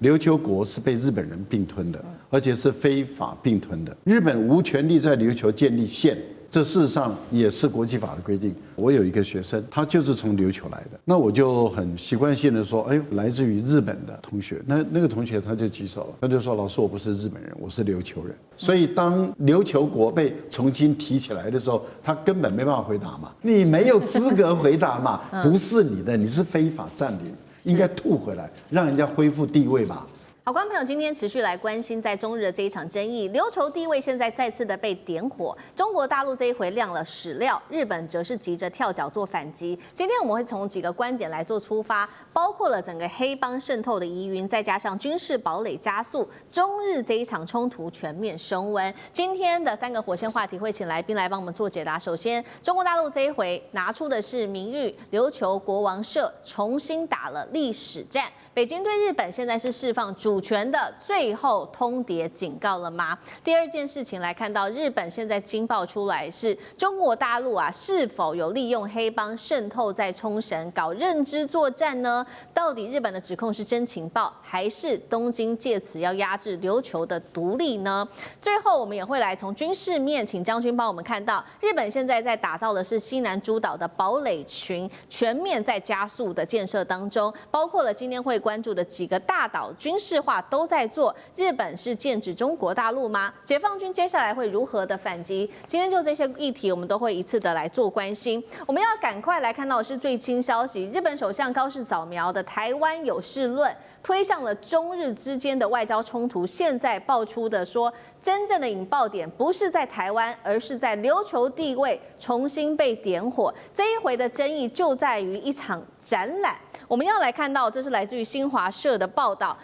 琉球国是被日本人并吞的，而且是非法并吞的。日本无权利在琉球建立县。这事实上也是国际法的规定。我有一个学生，他就是从琉球来的，那我就很习惯性的说，哎，来自于日本的同学。那个同学他就举手了，他就说：“老师，我不是日本人，我是琉球人。”所以当琉球国被重新提起来的时候，他根本没办法回答嘛，你没有资格回答嘛，不是你的，你是非法占领，应该吐回来，让人家恢复地位吧。好，观众朋友，今天持续来关心在中日的这一场争议，琉球地位现在再次的被点火，中国大陆这一回亮了史料，日本则是急着跳脚做反击。今天我们会从几个观点来做出发，包括了整个黑帮渗透的疑云，再加上军事堡垒加速，中日这一场冲突全面升温。今天的3个火线话题会请来宾来帮我们做解答。首先，中国大陆这一回拿出的是名誉琉球国王社重新打了历史战，北京对日本现在是释放主权的最后通牒警告了吗？第二件事情来看到，日本现在惊爆出来是中国大陆是否有利用黑帮渗透在冲绳搞认知作战呢？到底日本的指控是真情报，还是东京借此要压制琉球的独立呢？最后我们也会来从军事面，请将军帮我们看到，日本现在在打造的是西南诸岛的堡垒群，全面在加速的建设当中，包括了今天会关注的几个大岛军事化都在做。日本是剑指中国大陆吗？解放军接下来会如何的反击？今天就这些议题，我们都会一次的来做关心。我们要赶快来看到的是最新消息，日本首相高市早苗的台湾有事论推向了中日之间的外交冲突，现在爆出的说，真正的引爆点不是在台湾，而是在琉球地位重新被点火。这一回的争议就在于一场展览，我们要来看到，这是来自于新华社的报道，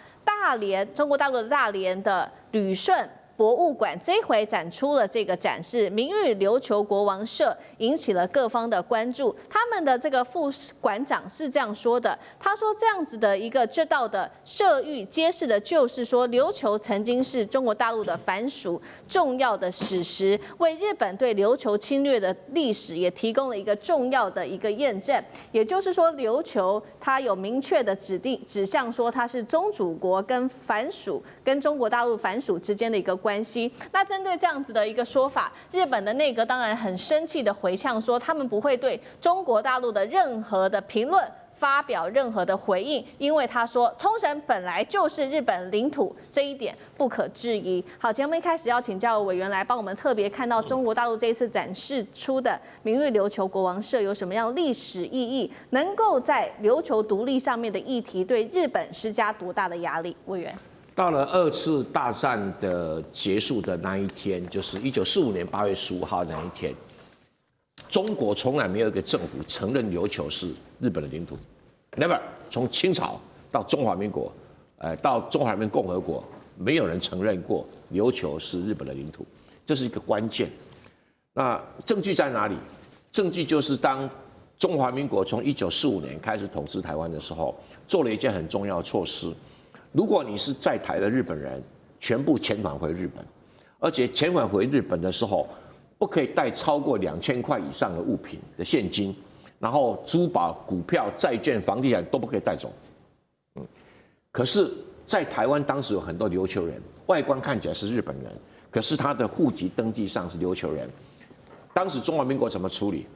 中国大陆的大连的旅顺博物馆这一回展出了这个展示，名誉琉球国王社引起了各方的关注。他们的这个副馆长是这样说的，他说这样子的一个这道的社谕揭示的就是说，琉球曾经是中国大陆的藩属重要的史实，为日本对琉球侵略的历史也提供了一个重要的一个验证。也就是说，琉球它有明确的指向说它是宗主国跟藩属跟中国大陆藩属之间的一个关系。那针对这样子的一个说法，日本的内阁当然很生气的回呛说，他们不会对中国大陆的任何的评论发表任何的回应，因为他说冲绳本来就是日本领土，这一点不可置疑。好，节目一开始要请教委员来帮我们特别看到中国大陆这一次展示出的名誉琉球国王社有什么样历史意义，能够在琉球独立上面的议题对日本施加多大的压力？委员。到了2次大战的结束的那一天，就是1945年8月15号那一天，中国从来没有一个政府承认琉球是日本的领土 ，never。从清朝到中华民国，到中华人民共和国，没有人承认过琉球是日本的领土，这是一个关键。那证据在哪里？证据就是当中华民国从1945年开始统治台湾的时候，做了一件很重要的措施。如果你是在台的日本人，全部遣返回日本，而且遣返回日本的时候，不可以带超过2000块以上的物品的现金，然后珠宝、股票、债券、房地产都不可以带走。可是，在台湾当时有很多琉球人，外观看起来是日本人，可是他的户籍登记上是琉球人。当时中华民国怎么处理？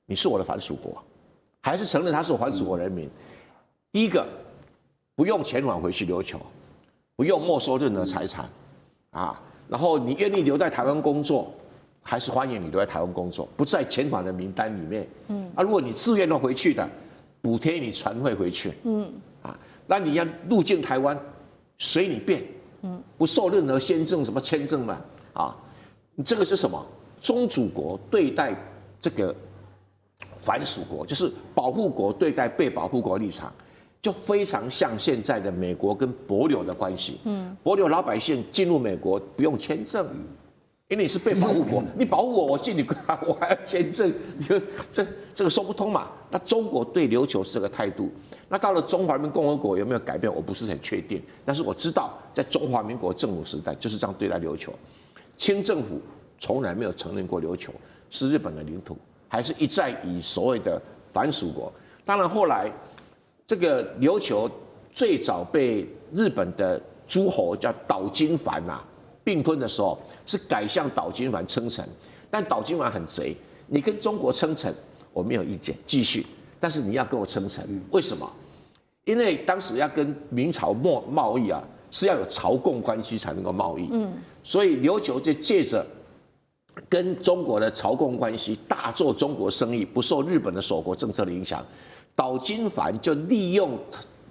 你是我的藩属国，还是承认他是我藩属国人民？第一个，不用遣返回去琉球，不用没收任何财产，然后你愿意留在台湾工作，还是欢迎你留在台湾工作，不在遣返的名单里面。如果你自愿要回去的，补贴你船费回去。那你要入境台湾，随你便。不受任何签证什么签证嘛。这个是什么？宗主国对待这个藩属国，就是保护国对待被保护国立场。就非常像现在的美国跟帛琉的关系。帛琉老百姓进入美国不用签证，因为你是被保护国，你保护我，我进你我还要签证，这个说不通嘛。那中国对琉球是这个态度。那到了中华人民共和国有没有改变？我不是很确定，但是我知道在中华民国政府时代就是这样对待琉球。清政府从来没有承认过琉球是日本的领土，还是一再以所谓的藩属国。当然后来。这个琉球最早被日本的诸侯叫岛津藩呐，并吞的时候是改向岛津藩称臣，但岛津藩很贼，你跟中国称臣我没有意见，继续，但是你要跟我称臣，为什么？因为当时要跟明朝贸易啊，是要有朝贡关系才能够贸易，所以琉球就借着跟中国的朝贡关系，大做中国生意，不受日本的锁国政策的影响。岛津藩就利用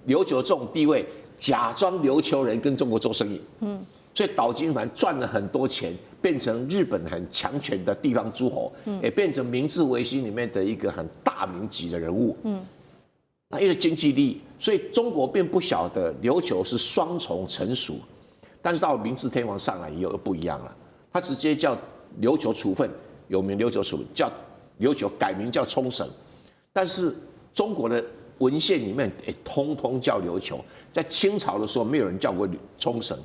琉球这种地位，假装琉球人跟中国做生意，所以岛津藩赚了很多钱，变成日本很强权的地方诸侯，也变成明治维新里面的一个很大名级的人物，那因为经济利益，所以中国并不晓得琉球是双重臣属，但是到明治天皇上来以后又不一样了，他直接叫琉球处分，有名琉球处分，叫琉球改名叫冲绳，但是中国的文献里面通通叫琉球，在清朝的时候没有人叫过冲绳，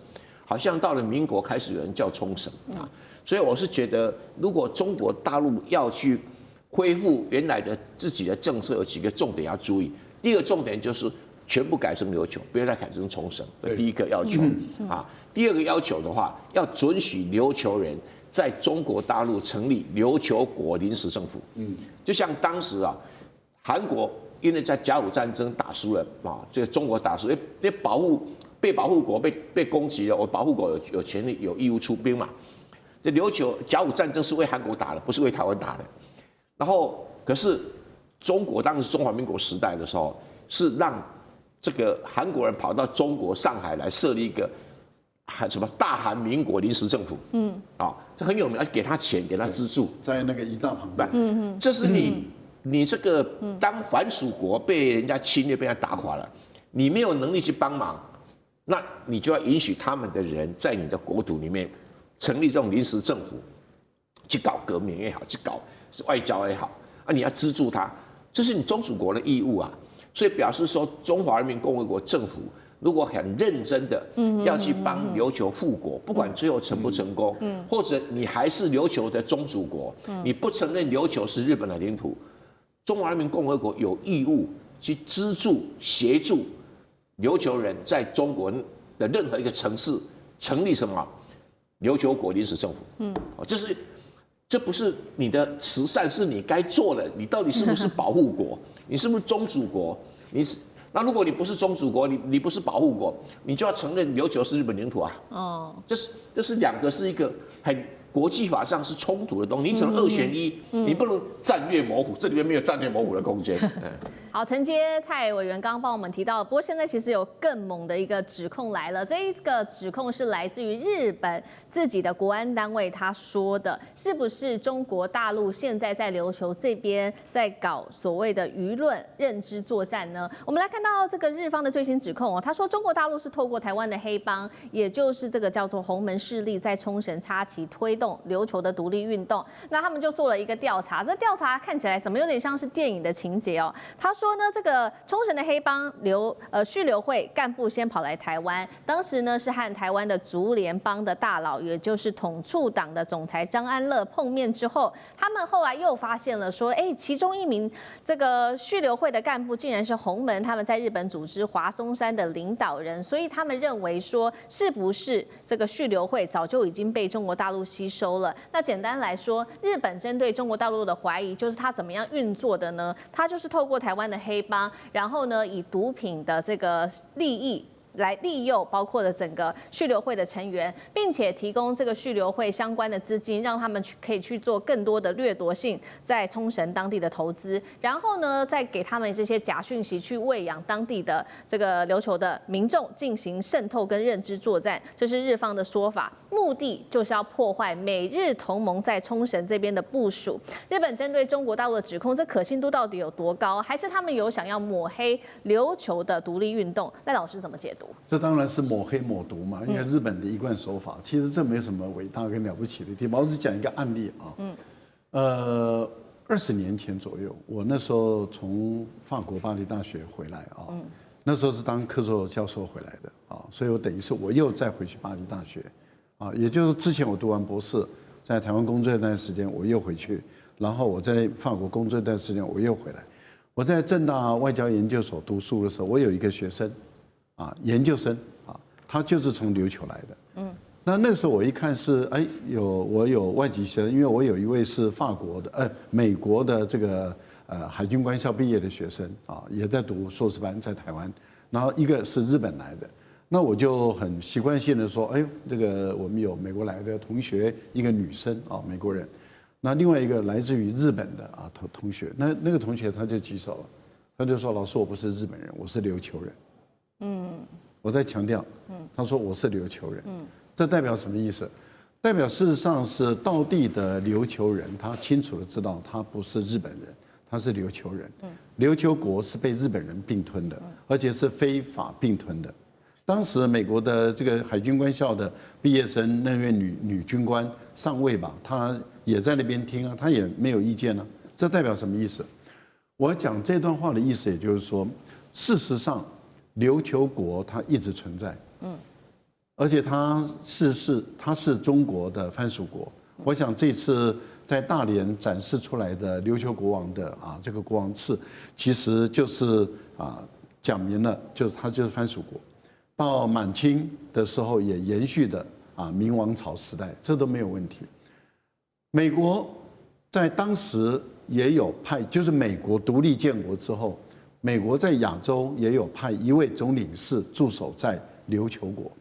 好像到了民国开始有人叫冲绳啊，所以我是觉得，如果中国大陆要去恢复原来的自己的政策，有几个重点要注意。第一个重点就是全部改成琉球，不要再改成冲绳，这第一个要求啊。第二个要求的话，要准许琉球人在中国大陆成立琉球国临时政府。就像当时啊，韩国因为在甲午战争打输了啊，这个中国打输，被保护国被攻击了，我保护国有权利有义务出兵嘛。这琉球甲午战争是为韩国打的，不是为台湾打的。然后可是中国当时中华民国时代的时候，是让这个韩国人跑到中国上海来设立一个什么大韩民国临时政府，这很有名，要给他钱，给他资助，在那个一大旁边，这是你这个当藩属国被人家侵略，被人家打垮了，你没有能力去帮忙，那你就要允许他们的人在你的国土里面成立这种临时政府，去搞革命也好，去搞外交也好，你要资助他，这是你宗主国的义务啊。所以表示说，中华人民共和国政府如果很认真的要去帮琉球复国，不管最后成不成功，或者你还是琉球的宗主国，你不承认琉球是日本的领土，中华人民共和国有义务去资助、协助琉球人在中国的任何一个城市成立什么琉球国临时政府。这不是你的慈善，是你该做的。你到底是不是保护国？你是不是宗主国？那如果你不是宗主国，你不是保护国，你就要承认琉球是日本领土啊。这是两个是一个很国际法上是冲突的东西，你只能二选一，你不能战略模糊，这里面没有战略模糊的空间。好，承接蔡委员刚刚帮我们提到，不过现在其实有更猛的一个指控来了，这一个指控是来自于日本自己的国安单位，他说的是不是中国大陆现在在琉球这边在搞所谓的舆论认知作战呢？我们来看到这个日方的最新指控他说中国大陆是透过台湾的黑帮，也就是这个叫做洪门势力，在冲绳插旗推动琉球的独立运动。那他们就做了一个调查，这调查看起来怎么有点像是电影的情节他说呢，这个冲绳的黑帮续留会干部先跑来台湾，当时呢是和台湾的竹联帮的大佬，也就是统促党的总裁张安乐碰面之后，他们后来又发现了说，其中一名这个续留会的干部竟然是洪门他们在日本组织华松山的领导人，所以他们认为说，是不是这个续留会早就已经被中国大陆吸收了？那简单来说，日本针对中国大陆的怀疑就是他怎么样运作的呢？他就是透过台湾的黑帮，然后呢以毒品的这个利益来利诱包括了整个续留会的成员，并且提供这个续留会相关的资金，让他们可以去做更多的掠夺性在冲绳当地的投资，然后呢再给他们这些假讯息去喂养当地的这个琉球的民众进行渗透跟认知作战，这是日方的说法，目的就是要破坏美日同盟在冲绳这边的部署。日本针对中国大陆的指控，这可信度到底有多高？还是他们有想要抹黑琉球的独立运动？赖老师怎么解读？这当然是抹黑抹毒嘛，因为日本的一贯手法，其实这没什么伟大跟了不起的地方。我只讲一个案例20年前左右，我那时候从法国巴黎大学回来那时候是当客座教授回来的所以我等于是我又再回去巴黎大学也就是之前我读完博士，在台湾工作一段时间，我又回去，然后我在法国工作一段时间，我又回来。我在政大外交研究所读书的时候，我有一个学生研究生他就是从琉球来的。那个时候我一看是我有外籍生，因为我有一位是法国的美国的这个海军官校毕业的学生啊，也在读硕士班在台湾，然后一个是日本来的，那我就很习惯性的说，这个我们有美国来的同学，一个女生啊，美国人，那另外一个来自于日本的啊同学，那个同学他就举手了，他就说老师我不是日本人，我是琉球人。我在强调，他说我是琉球人。这代表什么意思？代表事实上是道地的琉球人，他清楚的知道他不是日本人，他是琉球人。琉球国是被日本人并吞的，而且是非法并吞的。当时美国的这个海军官校的毕业生，那位女军官上尉吧，她也在那边听啊，她也没有意见啊。这代表什么意思？我讲这段话的意思，也就是说，事实上琉球国它一直存在。而且它是中国的藩属国。我想这次在大连展示出来的琉球国王的这个国王赐，其实就是讲明了，它就是藩属国。到满清的时候也延续的明王朝时代，这都没有问题。美国在当时也有派，就是美国独立建国之后，美国在亚洲也有派一位总领事驻守在琉球国。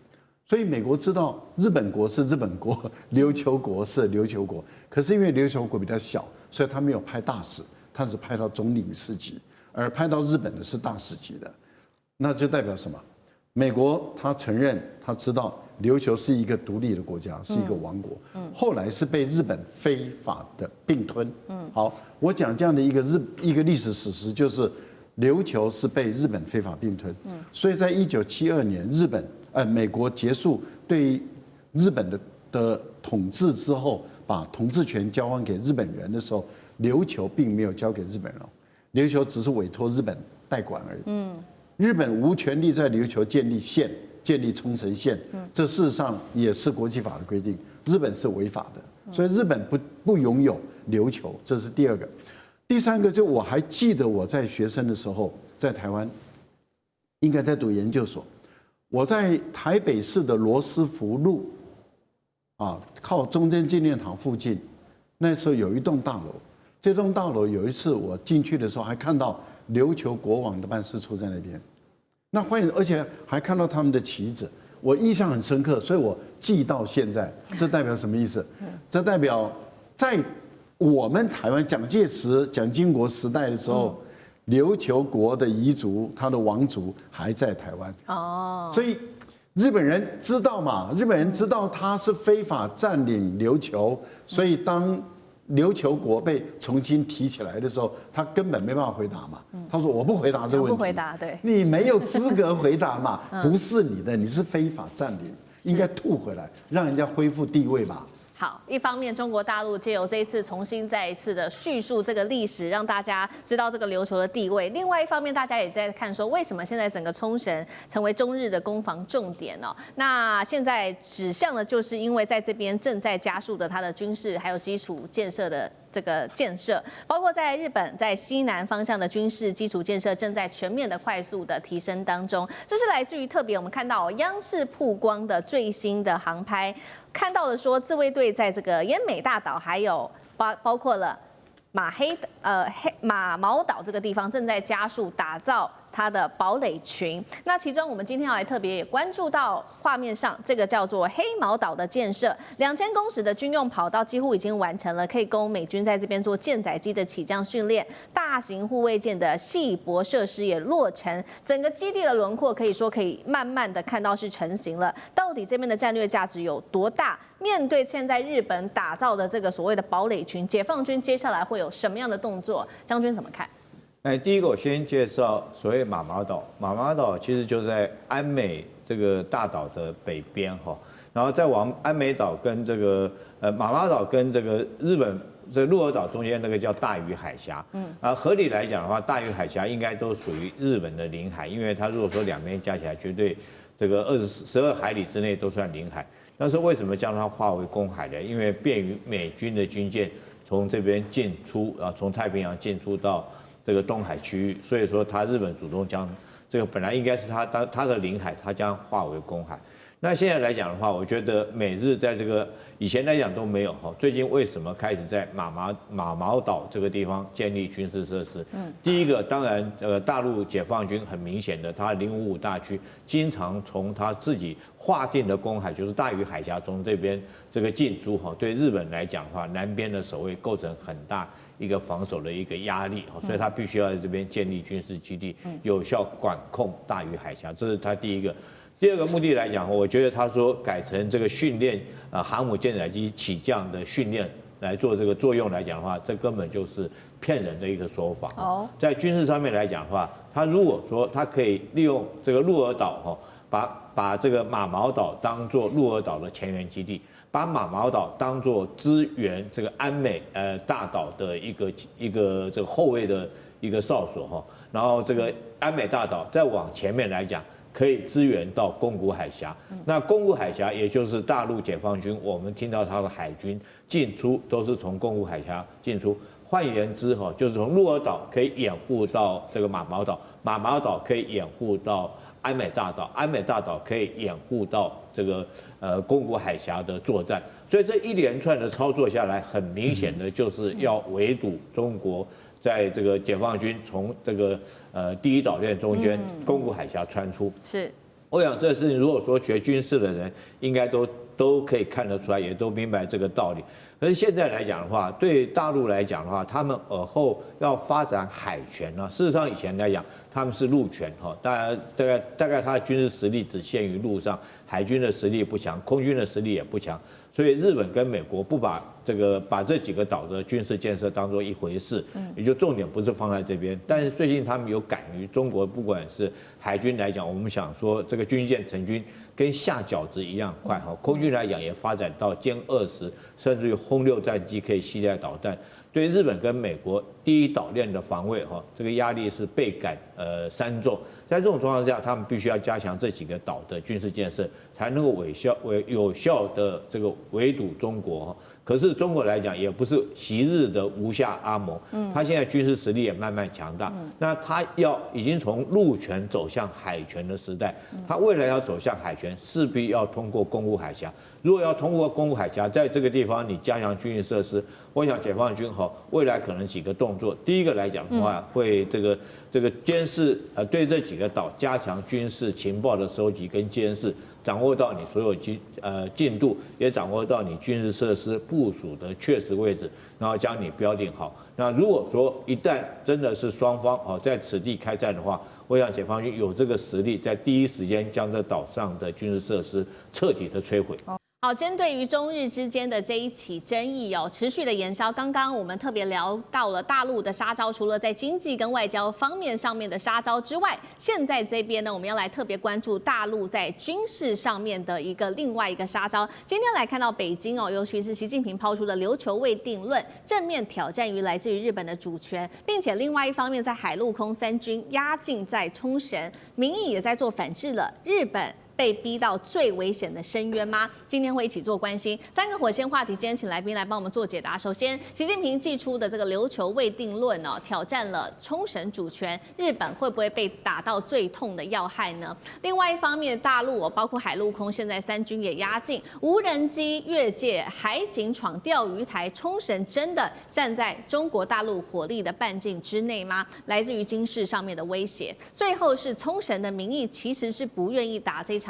所以美国知道日本国是日本国，琉球国是琉球国。可是因为琉球国比较小，所以他没有派大使，他只派到总领事级，而派到日本的是大使级的。那就代表什么？美国他承认，他知道琉球是一个独立的国家，是一个王国。后来是被日本非法的并吞。好，我讲这样的一个历史史实，就是琉球是被日本非法并吞。所以在1972年，美国结束对日本的统治之后，把统治权交还给日本人的时候，琉球并没有交给日本人，琉球只是委托日本代管而已。日本无权利在琉球建立县，建立冲绳县，这事实上也是国际法的规定，日本是违法的，所以日本不拥有琉球，这是第二个。第三个，就我还记得我在学生的时候，在台湾，应该在读研究所。我在台北市的罗斯福路，靠中正纪念堂附近，那时候有一栋大楼。这栋大楼有一次我进去的时候，还看到琉球国王的办事处在那边。那而且还看到他们的旗子，我印象很深刻，所以我记到现在。这代表什么意思？这代表在我们台湾蒋介石、蒋经国时代的时候。琉球国的彝族，他的王族还在台湾。所以日本人知道嘛？日本人知道他是非法占领琉球，所以当琉球国被重新提起来的时候，他根本没办法回答嘛。他说：“我不回答这个问题，不回答，对，你没有资格回答嘛，不是你的，你是非法占领，应该吐回来，让人家恢复地位吧。”好，一方面中国大陆借由这一次重新再一次的叙述这个历史，让大家知道这个琉球的地位；另外一方面，大家也在看说，为什么现在整个冲绳成为中日的攻防重点哦？那现在指向的就是因为在这边正在加速的它的军事还有基础建设的这个建设，包括在日本在西南方向的军事基础建设正在全面的快速的提升当中。这是来自于特别我们看到央视曝光的最新的航拍。看到的说，自卫队在这个奄美大岛，还有包括了马毛岛这个地方，正在加速打造它的堡垒群。那其中我们今天要来特别也关注到画面上这个叫做黑毛岛的建设，2000公尺的军用跑道几乎已经完成了，可以供美军在这边做舰载机的起降训练，大型护卫舰的细泊设施也落成，整个基地的轮廓可以说可以慢慢的看到是成型了。到底这边的战略价值有多大？面对现在日本打造的这个所谓的堡垒群，解放军接下来会有什么样的动作？将军怎么看？第一个我先介绍所谓马毛岛。马毛岛其实就在安美这个大岛的北边哈，然后再往安美岛跟这个马毛岛跟这个日本这个鹿儿岛中间那个叫大隅海峡。合理来讲的话，大隅海峡应该都属于日本的领海，因为它如果说两边加起来绝对这个12海里之内都算领海。但是为什么将它划为公海呢？因为便于美军的军舰从这边进出，从太平洋进出到这个东海区域，所以说日本主动将这个本来应该是它的领海，它将划为公海。那现在来讲的话，我觉得美日在这个以前来讲都没有哈，最近为什么开始在马毛岛这个地方建立军事设施？第一个当然大陆解放军很明显的，他055大区经常从他自己划定的公海，就是大隅海峡从这边这个进出哈，对日本来讲的话，南边的守卫构成很大一个防守的一个压力，所以他必须要在这边建立军事基地，有效管控大隅海峡，这是他第一个。第二个目的来讲，我觉得他说改成这个训练航母舰载机起降的训练来做这个作用来讲的话，这根本就是骗人的一个说法。哦，在军事上面来讲的话，他如果说他可以利用这个鹿儿岛把这个马毛岛当做鹿儿岛的前沿基地，把马毛岛当做支援这个安美大岛的一个这个后卫的一个哨所哈，然后这个安美大岛再往前面来讲，可以支援到宫古海峡。那宫古海峡也就是大陆解放军，我们听到他的海军进出都是从宫古海峡进出。换言之哈，就是从鹿儿岛可以掩护到这个马毛岛，马毛岛可以掩护到安美大岛，安美大岛可以掩护到这个宫古海峡的作战。所以这一连串的操作下来，很明显的就是要围堵中国在这个解放军从这个第一岛链中间宫古海峡穿出。是，我想这事情如果说学军事的人，应该都可以看得出来，也都明白这个道理。可是现在来讲的话，对大陆来讲的话，他们尔后要发展海权呢。事实上以前来讲，他们是陆权哈，大概他的军事实力只限于陆上，海军的实力不强，空军的实力也不强。所以日本跟美国不把这几个岛的军事建设当作一回事，也就重点不是放在这边。但是最近他们有敢于中国，不管是海军来讲，我们想说这个军舰成军跟下饺子一样快哈，空军来讲也发展到歼20，甚至于轰6战机可以携带导弹。对日本跟美国第一岛链的防卫哈，这个压力是倍感3重。在这种状况下，他们必须要加强这几个岛的军事建设，才能够有效的这个围堵中国。可是中国来讲，也不是昔日的无下阿蒙，他现在军事实力也慢慢强大。那他已经从陆权走向海权的时代，他未来要走向海权，势必要通过宫古海峡。如果要通过宫古海峡，在这个地方你加强军事设施，我想解放军未来可能几个动作。第一个来讲的话，会这个监视对这几个岛加强军事情报的收集跟监视，掌握到你所有进度，也掌握到你军事设施部署的确实位置，然后将你标定好。那如果说一旦真的是双方在此地开战的话，我想解放军有这个实力，在第一时间将这岛上的军事设施彻底的摧毁。好，针对于中日之间的这一起争议持续的延烧。刚刚我们特别聊到了大陆的杀招，除了在经济跟外交方面上面的杀招之外，现在这边呢，我们要来特别关注大陆在军事上面的另外一个杀招。今天来看到北京尤其是习近平抛出的琉球未定论，正面挑战于来自于日本的主权，并且另外一方面在海陆空3军压境在冲绳，民意也在做反制了。日本被逼到最危险的深渊吗？今天会一起做关心3个火线话题，今天请来宾来帮我们做解答。首先，习近平祭出的这个琉球未定论挑战了冲绳主权，日本会不会被打到最痛的要害呢？另外一方面，大陆包括海陆空现在3军也压境，无人机越界，海警闯钓鱼台，冲绳真的站在中国大陆火力的半径之内吗？来自于军事上面的威胁。最后是冲绳的民意其实是不愿意打这场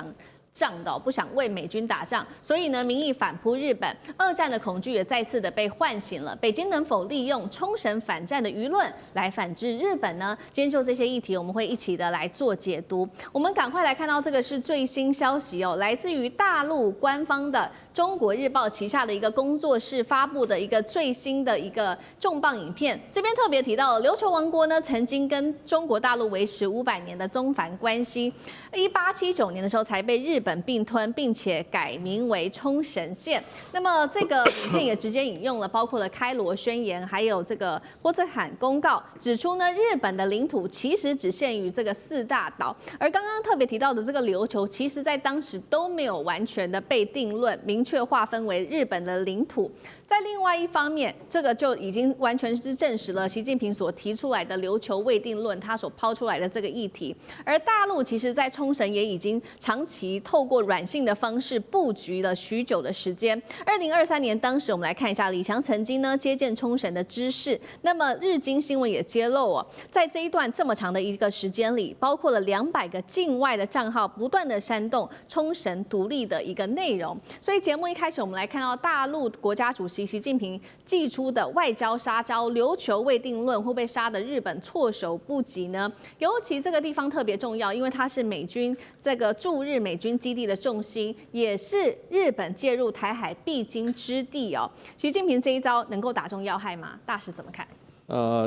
仗的，不想为美军打仗，所以呢，民意反扑日本，2战的恐惧也再次的被唤醒了。北京能否利用冲绳反战的舆论来反制日本呢？今天就这些议题，我们会一起的来做解读。我们赶快来看到这个是最新消息来自于大陆官方的中国日报旗下的一个工作室发布的一个最新的一个重磅影片。这边特别提到，琉球王国呢曾经跟中国大陆维持500年的宗藩关系，1879年的时候才被日本并吞，并且改名为冲绳县。那么这个影片也直接引用了包括了开罗宣言，还有这个波茨坦公告，指出呢日本的领土其实只限于这个4大岛，而刚刚特别提到的这个琉球，其实在当时都没有完全的被定论，明确划分为日本的领土。在另外一方面，这个就已经完全是证实了习近平所提出来的琉球未定论，他所抛出来的这个议题。而大陆其实在冲绳也已经长期透过软性的方式布局了许久的时间。2023年，当时我们来看一下，李强曾经呢接见冲绳的知事。那么日经新闻也揭露哦，在这一段这么长的一个时间里，包括了200个境外的账号不断的煽动冲绳独立的一个内容。所以节目一开始，我们来看到大陆国家主席习近平祭出的外交杀招——琉球未定论，会被杀得日本措手不及呢？尤其这个地方特别重要，因为它是美军这个驻日美军基地的重心，也是日本介入台海必经之地哦。习近平这一招能够打中要害吗？大使怎么看？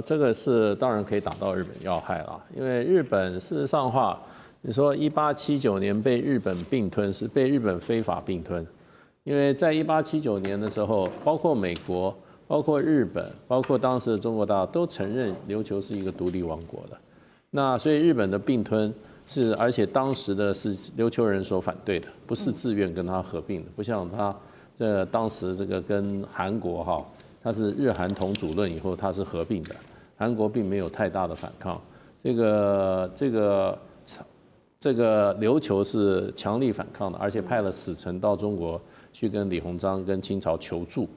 这个是当然可以打到日本要害了，因为日本事实上的话，你说1879年被日本并吞是被日本非法并吞，因为在1879年的时候，包括美国、包括日本、包括当时的中国大陆都承认琉球是一个独立王国的，那所以日本的并吞是，而且当时的是琉球人所反对的，不是自愿跟他合并的，不像他当时这个跟韩国哈。它是日韩同主论以后，它是合并的，韩国并没有太大的反抗。这个琉球是强力反抗的，而且派了使臣到中国去跟李鸿章跟清朝求助。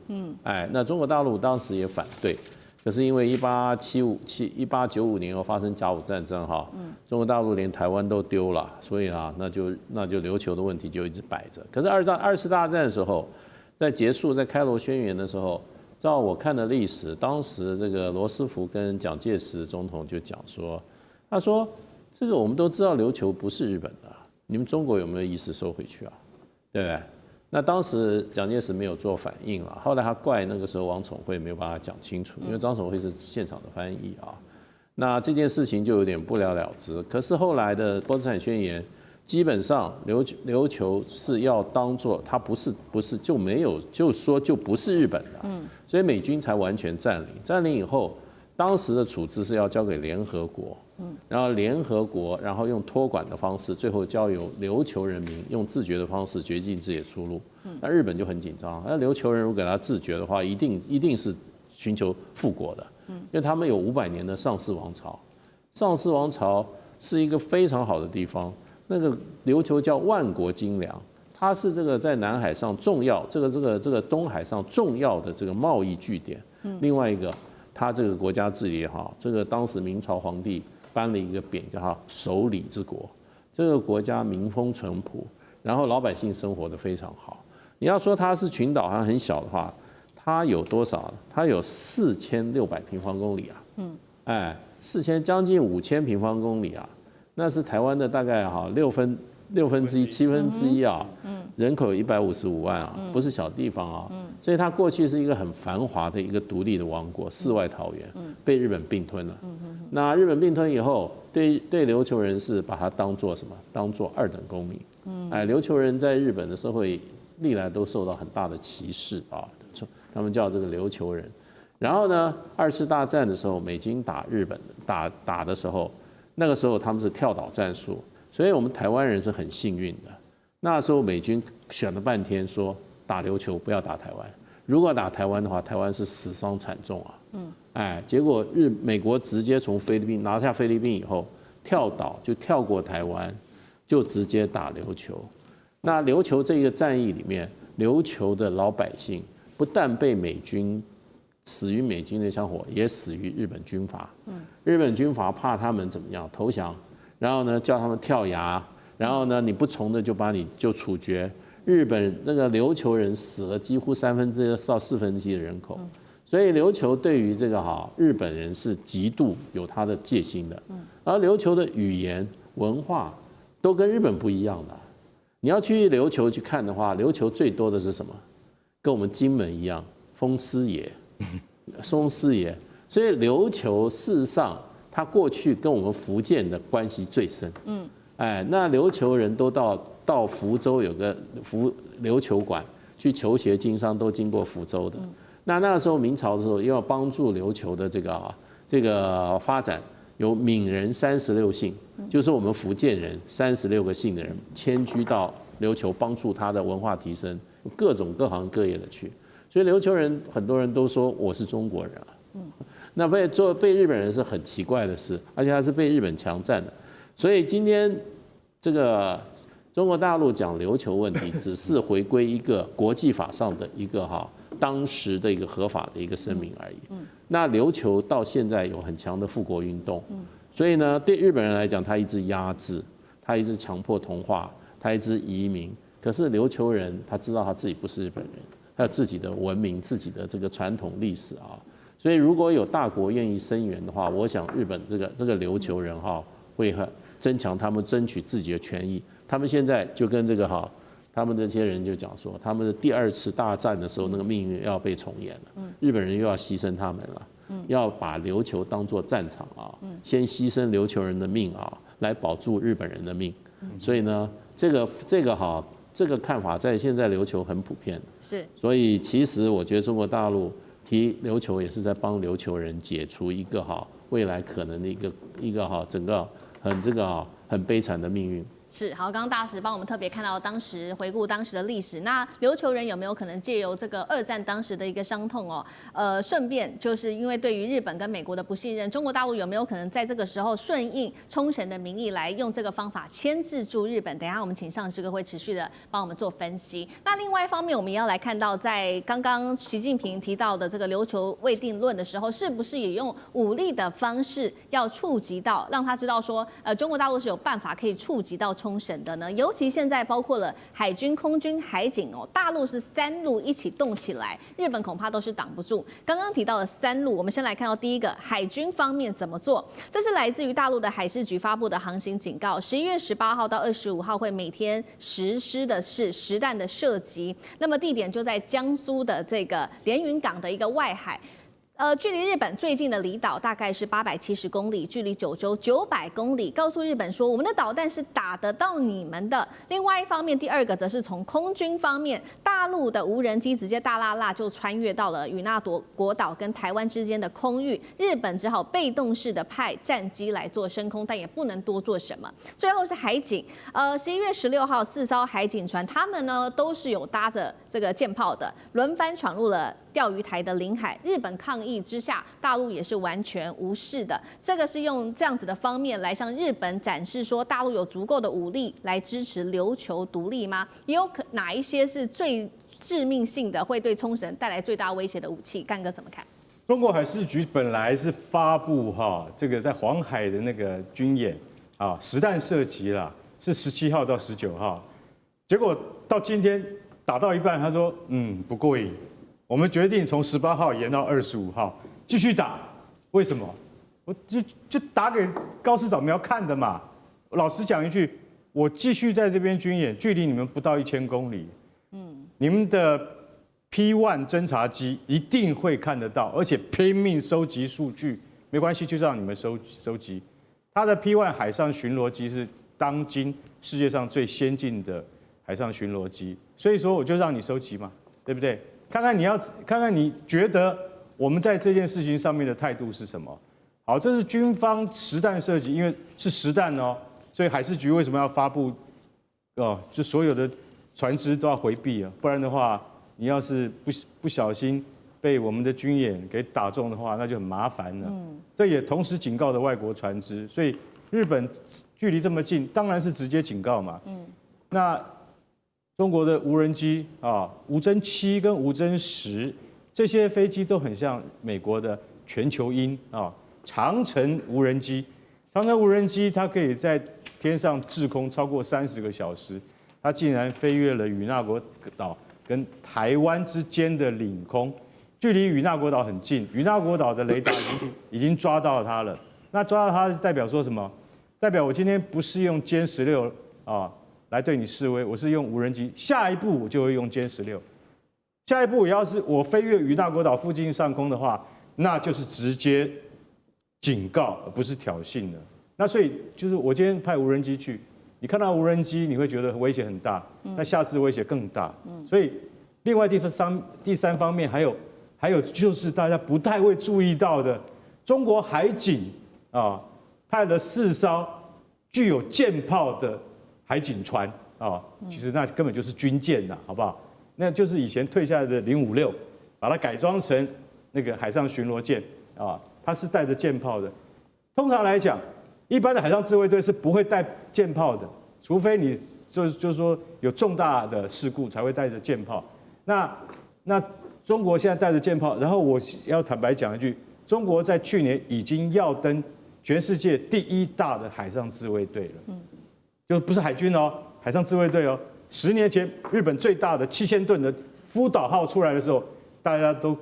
那中国大陆当时也反对，可是因为1895年又发生甲午战争哈，中国大陆连台湾都丢了，所以啊，那就琉球的问题就一直摆着。可是二次大战的时候，在开罗宣言的时候。照我看的历史，当时这个罗斯福跟蒋介石总统就讲说，他说这个我们都知道琉球不是日本的，你们中国有没有意思收回去啊？对不对？那当时蒋介石没有做反应了，后来他怪那个时候王宠惠没有把他讲清楚，因为张宠惠是现场的翻译啊。那这件事情就有点不了了之。可是后来的波茨坦宣言。基本上琉球是要当做它不是就没有就说就不是日本的，所以美军才完全占领以后，当时的处置是要交给联合国，然后联合国然后用托管的方式，最后交由琉球人民用自决的方式决定自己的出路。那日本就很紧张，那琉球人如果给他自决的话，一定是寻求复国的，因为他们有500年的上氏王朝，上氏王朝是一个非常好的地方。那个琉球叫万国金粮，它是这个在南海上重要，这个东海上重要的这个贸易据点。另外一个，它这个国家治理哈，这个当时明朝皇帝颁了一个匾叫它守礼之国，这个国家民风淳朴，然后老百姓生活得非常好。你要说它是群岛还很小的话，它有多少？它有4600平方公里啊，将近5000平方公里啊。那是台湾的大概6分之一、1/7啊，人口有155万啊，不是小地方啊，所以它过去是一个很繁华的一个独立的王国，世外桃源，被日本并吞了。那日本并吞以后，对琉球人是把它当做什么？当做2等公民。琉球人在日本的社会历来都受到很大的歧视啊，他们叫这个琉球人。然后呢，2次大战的时候，美军打日本打的时候。那个时候他们是跳岛战术，所以我们台湾人是很幸运的。那时候美军选了半天，说打琉球不要打台湾，如果打台湾的话，台湾是死伤惨重啊。结果美国直接从菲律宾拿下菲律宾以后，跳岛就跳过台湾，就直接打琉球。那琉球这个战役里面，琉球的老百姓不但被美军死于美军的枪火，也死于日本军阀。日本军阀怕他们怎么样投降，然后呢叫他们跳崖，然后呢你不从的就把你就处决。日本那个琉球人死了几乎1/3到1/4的人口，所以琉球对于这个日本人是极度有他的戒心的。而琉球的语言文化都跟日本不一样的。你要去琉球去看的话，琉球最多的是什么？跟我们金门一样，风师爷。松狮爷，所以琉球事实上，它过去跟我们福建的关系最深。那琉球人都到福州有个琉球馆去求学经商，都经过福州的。那个时候明朝的时候，要帮助琉球的这个发展，有闽人36姓，就是我们福建人36个姓的人迁居到琉球帮助他的文化提升，各种各行各业的去。所以琉球人很多人都说我是中国人啊，那被日本人是很奇怪的事，而且他是被日本强占的。所以今天这个中国大陆讲琉球问题，只是回归一个国际法上的一个当时的一个合法的一个声明而已。那琉球到现在有很强的复国运动，所以呢，对日本人来讲，他一直压制，他一直强迫同化，他一直移民。可是琉球人他知道他自己不是日本人，他有自己的文明、自己的这个传统历史啊。所以如果有大国愿意声援的话，我想日本这个琉球人会很增强他们争取自己的权益。他们现在就跟他们这些人就讲说，他们的第2次大战的时候，那个命运要被重演了。日本人又要牺牲他们了，要把琉球当作战场啊，先牺牲琉球人的命啊，来保住日本人的命。所以呢，这个看法在现在琉球很普遍的。是。所以其实我觉得中国大陆提琉球也是在帮琉球人解除一个未来可能的一个整个很悲惨的命运。是好，刚刚大使帮我们特别看到回顾当时的历史。那琉球人有没有可能借由这个2战当时的一个伤痛顺便就是因为对于日本跟美国的不信任，中国大陆有没有可能在这个时候顺应冲绳的民意来用这个方法牵制住日本？等一下我们请上志哥会持续的帮我们做分析。那另外一方面，我们也要来看到，在刚刚习近平提到的这个琉球未定论的时候，是不是也用武力的方式要触及到，让他知道说，中国大陆是有办法可以触及到冲绳的呢？尤其现在包括了海军、空军、海警大陆是3路一起动起来，日本恐怕都是挡不住。刚刚提到了3路，我们先来看到第一个，海军方面怎么做？这是来自于大陆的海事局发布的航行警告，11月18号到25号会每天实施的是实弹的射击，那么地点就在江苏的这个连云港的一个外海。距离日本最近的离岛大概是870公里，距离九州900公里。告诉日本说，我们的导弹是打得到你们的。另外一方面，第2个则是从空军方面，大陆的无人机直接大辣辣就穿越到了与那国岛跟台湾之间的空域，日本只好被动式的派战机来做升空，但也不能多做什么。最后是海警，11月16号4艘海警船，他们呢都是有搭着这个舰炮的，轮番闯入了钓鱼台的领海，日本抗议之下，大陆也是完全无视的。这个是用这样子的方面来向日本展示说，大陆有足够的武力来支持琉球独立吗？也有哪一些是最致命性的，会对冲绳带来最大威胁的武器？干哥怎么看？中国海事局本来是发布这个在黄海的那个军演实弹射击啦，是17号到19号，结果到今天打到一半，他说不过瘾。我们决定从18号延到25号继续打，为什么？我就打给高市早苗看的嘛。老实讲一句，我继续在这边军演，距离你们不到1000公里，你们的 P1 侦察机一定会看得到，而且拼命收集数据，没关系，就让你们收集。它的 P1 海上巡逻机是当今世界上最先进的海上巡逻机，所以说我就让你收集嘛，对不对？看看你觉得我们在这件事情上面的态度是什么？好，这是军方实弹射击，因为是实弹所以海事局为什么要发布就所有的船只都要回避不然的话，你要是不小心被我们的军演给打中的话，那就很麻烦了。这也同时警告的外国船只，所以日本距离这么近，当然是直接警告嘛。那中国的无人机无侦7跟无侦10这些飞机都很像美国的全球鹰长程无人机。长程无人机它可以在天上滞空超过30个小时，它竟然飞越了与那国岛跟台湾之间的领空，距离与那国岛很近。与那国岛的雷达已经抓到它了。那抓到它代表说什么？代表我今天不是用歼16来对你示威，我是用无人机，下一步我就会用歼16。下一步要是我飞越与那国岛附近上空的话，那就是直接警告，而不是挑衅的。那所以就是我今天派无人机去，你看到无人机你会觉得威胁很大，那下次威胁更大。所以另外第三方面还有就是大家不太会注意到的，中国海警派了4艘具有舰炮的海警船啊，其实那根本就是军舰呐，好不好？那就是以前退下来的056，把它改装成那个海上巡逻舰啊，它是带着舰炮的。通常来讲，一般的海上自卫队是不会带舰炮的，除非你就是说有重大的事故才会带着舰炮。那中国现在带着舰炮，然后我要坦白讲一句，中国在去年已经要登全世界第1大的海上自卫队了，就不是海军哦，海上自卫队哦。10年前日本最大的7000吨的福岛号出来的时候，大家都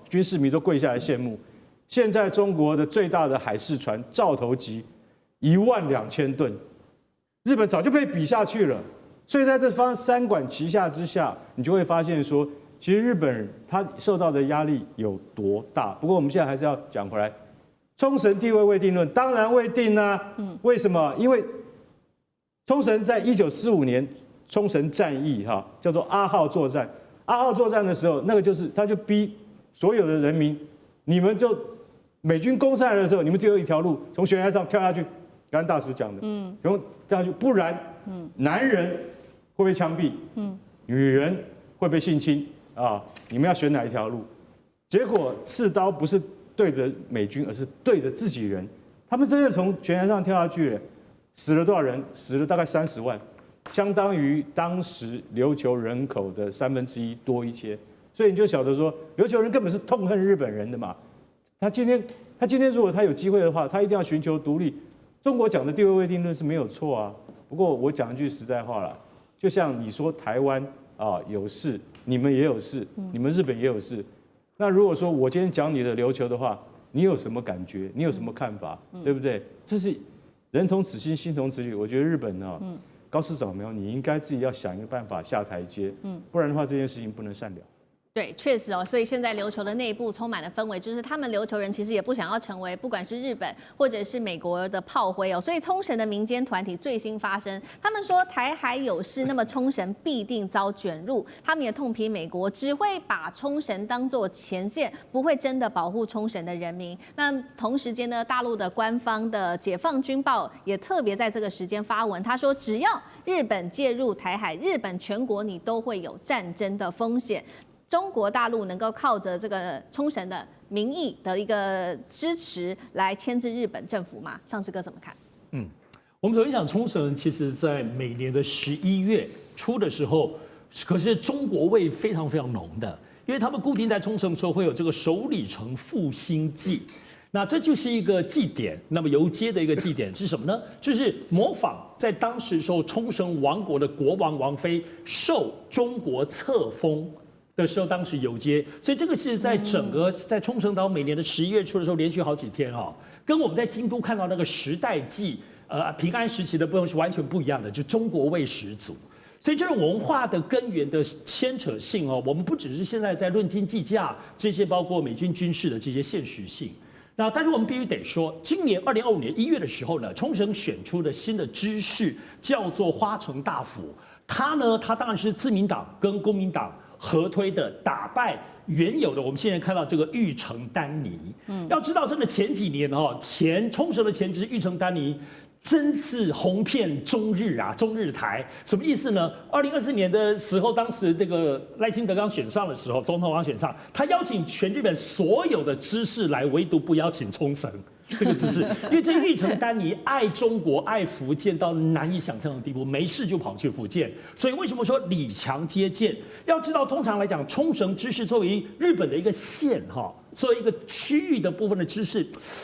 军事迷都跪下来羡慕。现在中国的最大的海事船兆头级12000吨，日本早就被比下去了。所以在这方三管齐下之下，你就会发现说，其实日本人他受到的压力有多大。不过我们现在还是要讲回来，冲绳地位未定论，当然未定啊。为什么？因为冲绳在1945年冲绳战役叫做阿号作战。阿号作战的时候，那个就是他就逼所有的人民，你们就美军攻上来的时候，你们只有一条路，从悬崖上跳下去。刚刚大使讲的，从跳下去，不然，男人会被枪毙，女人会被性侵啊！你们要选哪一条路？结果刺刀不是对着美军，而是对着自己人。他们真的从悬崖上跳下去了，死了多少人？死了大概30万，相当于当时琉球人口的1/3多一些。所以你就晓得说，琉球人根本是痛恨日本人的嘛。他今天如果他有机会的话，他一定要寻求独立。中国讲的地位未定论是没有错啊。不过我讲一句实在话啦，就像你说台湾有事，你们也有事，你们日本也有事。那如果说我今天讲你的琉球的话，你有什么感觉？你有什么看法？对不对？这是人同此心，心同此理。我觉得日本高市早苗，你应该自己要想一个办法下台阶，不然的话这件事情不能善了。对，确实哦，所以现在琉球的内部充满了氛围，就是他们琉球人其实也不想要成为不管是日本或者是美国的炮灰哦。所以冲绳的民间团体最新发声，他们说台海有事，那么冲绳必定遭卷入。他们也痛批美国只会把冲绳当作前线，不会真的保护冲绳的人民。那同时间呢，大陆的官方的解放军报也特别在这个时间发文，他说只要日本介入台海，日本全国你都会有战争的风险。中国大陆能够靠着这个冲绳的民意的一个支持来牵制日本政府吗？上次哥怎么看？我们首先讲冲绳，其实在每年的11月初的时候，可是中国味非常非常浓的，因为他们固定在冲绳的时候会有这个首里城复兴祭。那这就是一个祭典，那么游街的一个祭典是什么呢？就是模仿在当时时候冲绳王国的国王王妃受中国册封的时候，当时游街，所以这个是在整个在冲绳岛每年的11月初的时候，连续好几天跟我们在京都看到那个时代祭平安时期的部分是完全不一样的，就中国味十足。所以这种文化的根源的牵扯性我们不只是现在在论斤计价这些，包括美军军事的这些现实性。那但是我们必须得说，今年2025年1月的时候呢，冲绳选出的新的知事叫做花城大辅，他当然是自民党跟公民党合推的，打败原有的我们现在看到这个玉城丹尼。要知道真的前几年冲绳的前知玉城丹尼真是红遍中日台。什么意思呢？2024年的时候，当时这个赖清德刚选上的时候，总统刚选上，他邀请全日本所有的知事来，唯独不邀请冲绳这个知识，因为这玉城丹尼爱中国、爱福建到难以想象的地步，没事就跑去福建。所以为什么说李强接见？要知道，通常来讲，冲绳知识作为日本的一个县作为一个区域的部分的知识，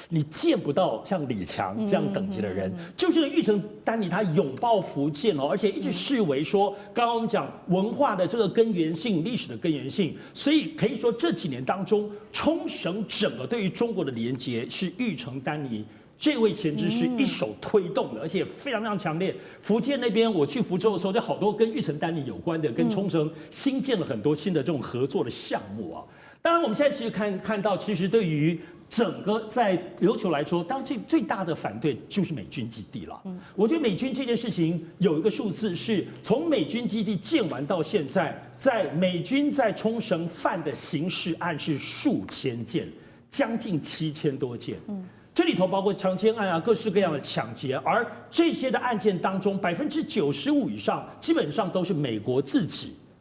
你见不到像李强这样等级的人。就是玉城丹尼他拥抱福建而且一直视为说，刚刚我们讲文化的这个根源性、历史的根源性，所以可以说这几年当中，冲绳整个对于中国的连结是玉城丹尼这位前知识一手推动的，而且非常非常强烈。福建那边我去福州的时候，就好多跟玉城丹尼有关的，跟冲绳新建了很多新的这种合作的项目当然，我们现在其实看到，其实对于整个在琉球来说，当然最大的反对就是美军基地了。我觉得美军这件事情有一个数字是，从美军基地建完到现在，在美军在冲绳犯的刑事案是数千件，将近7000多件。这里头包括强奸案啊，各式各样的抢劫，而这些的案件当中，95%以上基本上都是美国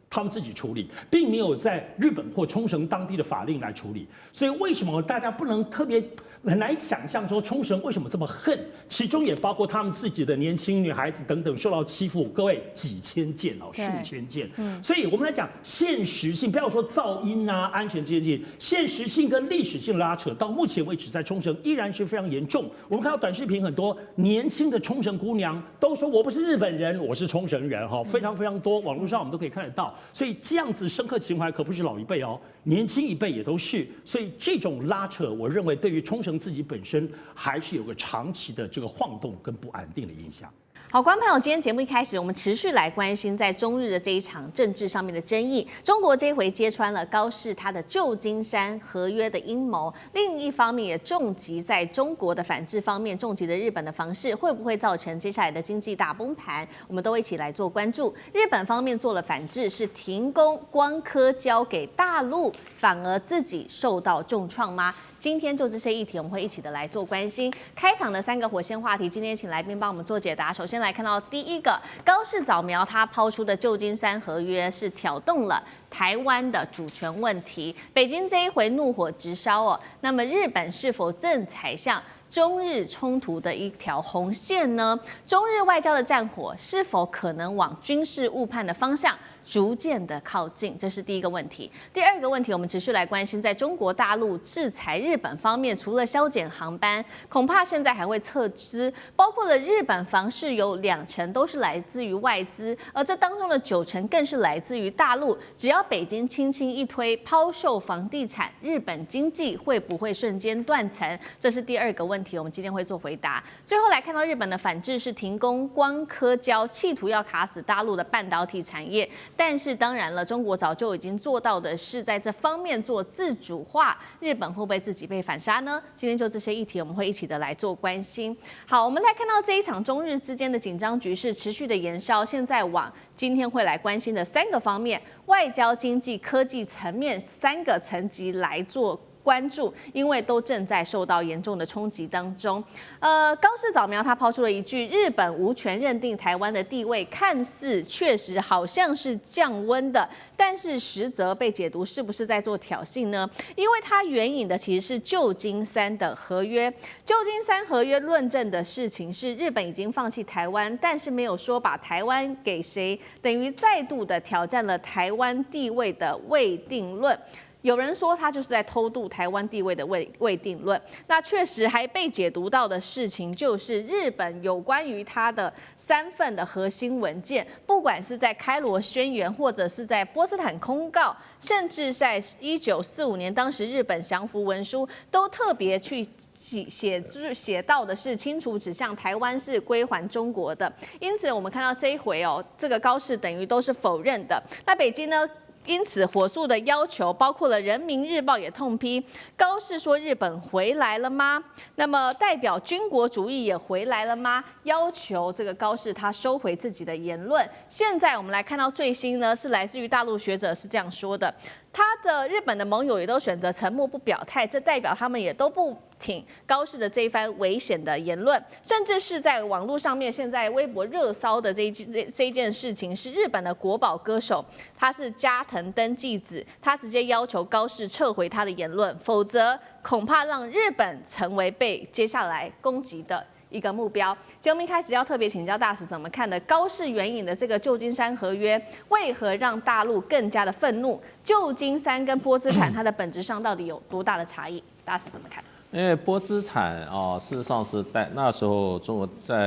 他们自己处理，并没有在日本或冲绳当地的法令来处理。所以为什么大家不能特别很难想象说冲绳为什么这么恨？其中也包括他们自己的年轻女孩子等等受到欺负，各位几千件哦，数千件。所以我们来讲现实性，不要说噪音啊、安全这些事情，现实性跟历史性拉扯，到目前为止在冲绳依然是非常严重。我们看到短视频很多年轻的冲绳姑娘都说我不是日本人，我是冲绳人哈，非常非常多，网络上我们都可以看得到。所以这样子深刻情怀可不是老一辈哦，年轻一辈也都是。所以这种拉扯，我认为对于冲绳自己本身还是有个长期的这个晃动跟不安定的影响。好，观众朋友，今天节目一开始，我们持续来关心在中日的这一场政治上面的争议。中国这一回揭穿了高市他的旧金山合约的阴谋，另一方面也重击在中国的反制方面，重击的日本的房市，会不会造成接下来的经济大崩盘？我们都一起来做关注。日本方面做了反制，是停工光刻交给大陆，反而自己受到重创吗？今天就这些议题，我们会一起的来做关心。开场的3个火线话题，今天请来宾帮我们做解答。首先来看到第一个，高市早苗他抛出的旧金山合约是挑动了台湾的主权问题，北京这一回怒火直烧哦。那么日本是否正踩向中日冲突的一条红线呢？中日外交的战火是否可能往军事误判的方向逐渐的靠近？这是第一个问题。第二个问题，我们持续来关心，在中国大陆制裁日本方面，除了削减航班，恐怕现在还会撤资，包括了日本房市有2成都是来自于外资，而这当中的9成更是来自于大陆。只要北京轻轻一推抛售房地产，日本经济会不会瞬间断层？这是第二个问题，我们今天会做回答。最后来看到日本的反制是停工光刻胶，企图要卡死大陆的半导体产业。但是当然了，中国早就已经做到的是在这方面做自主化，日本会不会自己被反杀呢？今天就这些议题，我们会一起的来做关心。好，我们来看到这一场中日之间的紧张局势持续的延烧，现在往今天会来关心的3个方面：外交、经济、科技层面3个层级来做关注，因为都正在受到严重的冲击当中。高市早苗他抛出了一句：日本无权认定台湾的地位，看似确实好像是降温的，但是实则被解读是不是在做挑衅呢？因为他援引的其实是旧金山的合约。旧金山合约论证的事情是日本已经放弃台湾，但是没有说把台湾给谁，等于再度的挑战了台湾地位的未定论。有人说他就是在偷渡台湾地位的未定论。那确实还被解读到的事情，就是日本有关于他的3份的核心文件，不管是在开罗宣言，或者是在波茨坦公告，甚至在1945年当时日本降服文书，都特别去写到的是清楚指向台湾是归还中国的。因此我们看到这一回哦，这个高市等于都是否认的。那北京呢？因此，火速的要求包括了《人民日报》也痛批高市说：“日本回来了吗？”那么代表军国主义也回来了吗？要求这个高市他收回自己的言论。现在我们来看到最新呢，是来自于大陆学者是这样说的：他的日本的盟友也都选择沉默不表态，这代表他们也都不挺高市的这一番危险的言论，甚至是在网络上面，现在微博热骚的这一件事情是日本的国宝歌手，他是加藤登纪子，他直接要求高市撤回他的言论，否则恐怕让日本成为被接下来攻击的一个目标。节目一开始要特别请教大使怎么看的高市援引的这个旧金山合约，为何让大陆更加的愤怒？旧金山跟波茨坦它的本质上到底有多大的差异？大使怎么看？因为波茨坦啊，事实上是在那时候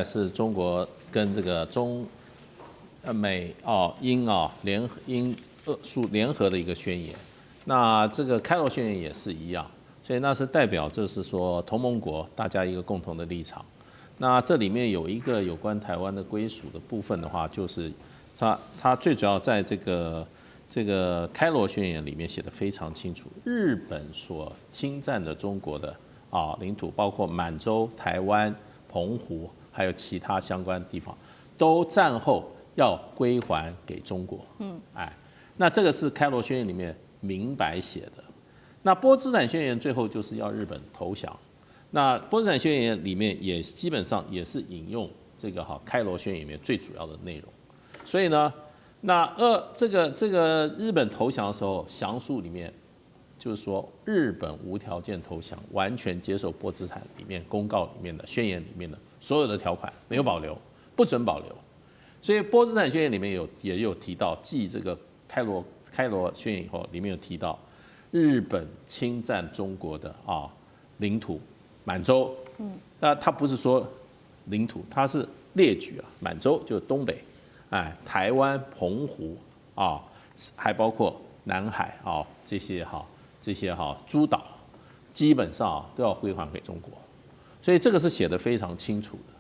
是中国跟这个美英联合的一个宣言，那这个开罗宣言也是一样，所以那是代表就是说同盟国大家一个共同的立场。那这里面有一个有关台湾的归属的部分的话，就是它最主要在这个开罗宣言里面写得非常清楚，日本所侵占的中国的领土，包括满洲、台湾、澎湖，还有其他相关地方，都战后要归还给中国。那这个是开罗宣言里面明白写的。那波茨坦宣言最后就是要日本投降。那波茨坦宣言里面也基本上也是引用这个开罗宣言里面最主要的内容。所以呢，那这个日本投降的时候，详述里面就是说日本无条件投降，完全接受波茨坦里面公告里面的宣言里面的所有的条款，没有保留，不准保留。所以波茨坦宣言里面也有提到，继这个开罗宣言以后，里面有提到日本侵占中国的领土满洲，那他不是说领土，他是列举满洲就是东北，台湾、澎湖还包括南海这些诸岛，基本上都要归还给中国，所以这个是写得非常清楚的。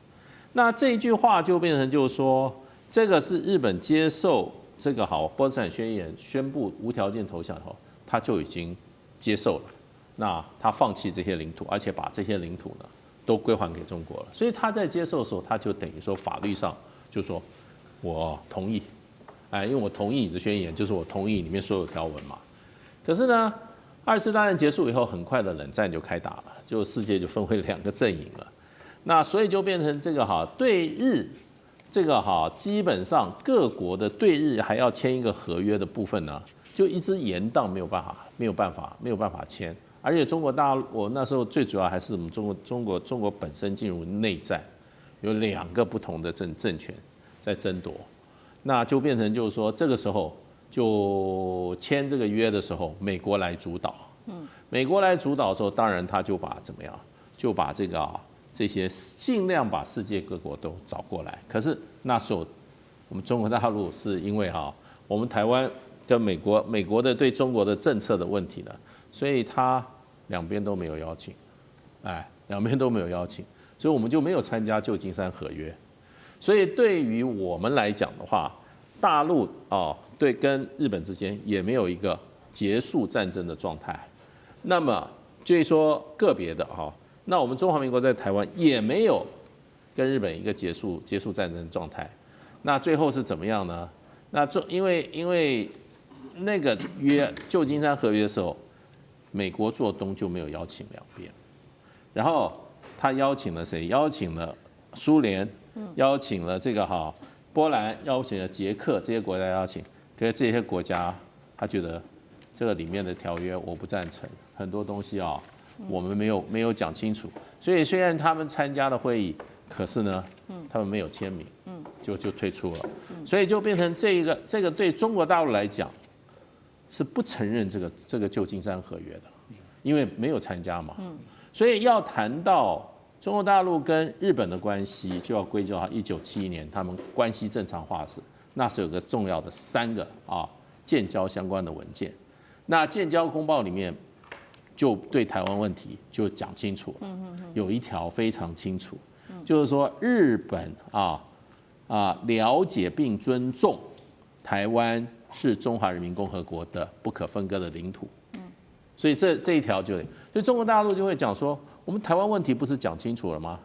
那这一句话就变成就是说，这个是日本接受这个波茨坦宣言宣布无条件投降以后，他就已经接受了。那他放弃这些领土，而且把这些领土呢都归还给中国了。所以他在接受的时候，他就等于说法律上就说我同意，因为我同意你的宣言，就是我同意里面所有条文嘛。可是呢，二次大战结束以后，很快的冷战就开打了，就世界就分为2个阵营了。那所以就变成这个对日这个基本上各国的对日还要签一个合约的部分呢，就一直延宕，没有办法签。而且中国大陆，我那时候最主要还是我们中国本身进入内战，有2个不同的政权在争夺，那就变成就是说这个时候就签这个约的时候，美国来主导。美国来主导的时候，当然他就把怎么样，就把这些尽量把世界各国都找过来。可是那时候我们中国大陆是因为我们台湾跟美国的对中国的政策的问题呢，所以他两边都没有邀请，两边都没有邀请，所以我们就没有参加旧金山合约。所以对于我们来讲的话，大陆对跟日本之间也没有一个结束战争的状态。那么就是说个别的那我们中华民国在台湾也没有跟日本一个结束战争的状态。那最后是怎么样呢？那因为那个旧金山合约的时候，美国做东就没有邀请两边，然后他邀请了谁？邀请了苏联，邀请了这个波兰，邀请了捷克这些国家邀请，可是这些国家他觉得这个里面的条约我不赞成，很多东西我们没有讲清楚，所以虽然他们参加了会议，可是呢，他们没有签名，就退出了，所以就变成这个对中国大陆来讲是不承认这个旧金山合约的，因为没有参加嘛，所以要谈到中国大陆跟日本的关系，就要归咎到1971年他们关系正常化时，那是有个重要的3个建交相关的文件，那建交公报里面就对台湾问题就讲清楚了，有一条非常清楚，就是说日本了解并尊重台湾是中华人民共和国的不可分割的领土，所以这一条所以中国大陆就会讲说，我们台湾问题不是讲清楚了吗？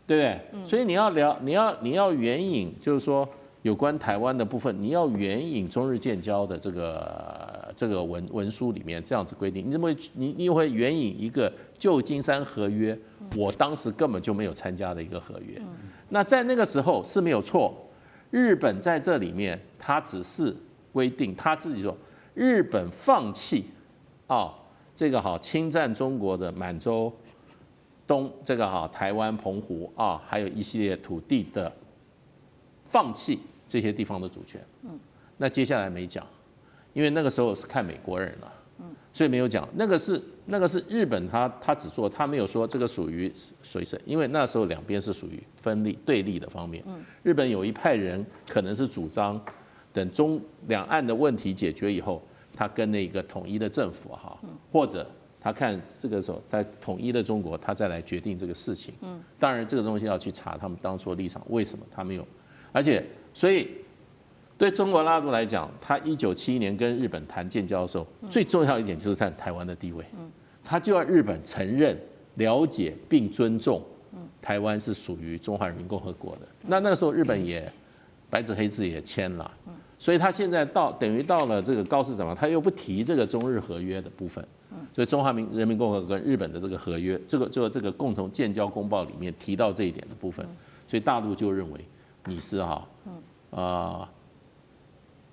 对不对？所以你要援引，就是说有关台湾的部分，你要援引中日建交的这个文书里面这样子规定，你又会援引一个旧金山合约，我当时根本就没有参加的一个合约。那在那个时候是没有错，日本在这里面他只是规定他自己说，日本放弃这个侵占中国的满洲、这个台湾、澎湖还有一系列土地的放弃这些地方的主权。那接下来没讲，因为那个时候是看美国人了，所以没有讲。那个是日本他只做，他没有说这个属于谁，因为那时候两边是属于对立的方面。日本有一派人可能是主张，等两岸的问题解决以后，他跟那个统一的政府或者他看这个时候在统一的中国，他再来决定这个事情。当然这个东西要去查他们当初的立场，为什么他没有，而且所以对中国大陆来讲，他1971年跟日本谈建交的时候，最重要一点就是在台湾的地位，他就要日本承认、了解并尊重台湾是属于中华人民共和国的。那个时候日本也白纸黑字也签了，所以他现在等于到了这个高市长，他又不提这个中日合约的部分，所以中华人民共和国跟日本的这个合约，这个共同建交公报里面提到这一点的部分，所以大陆就认为你是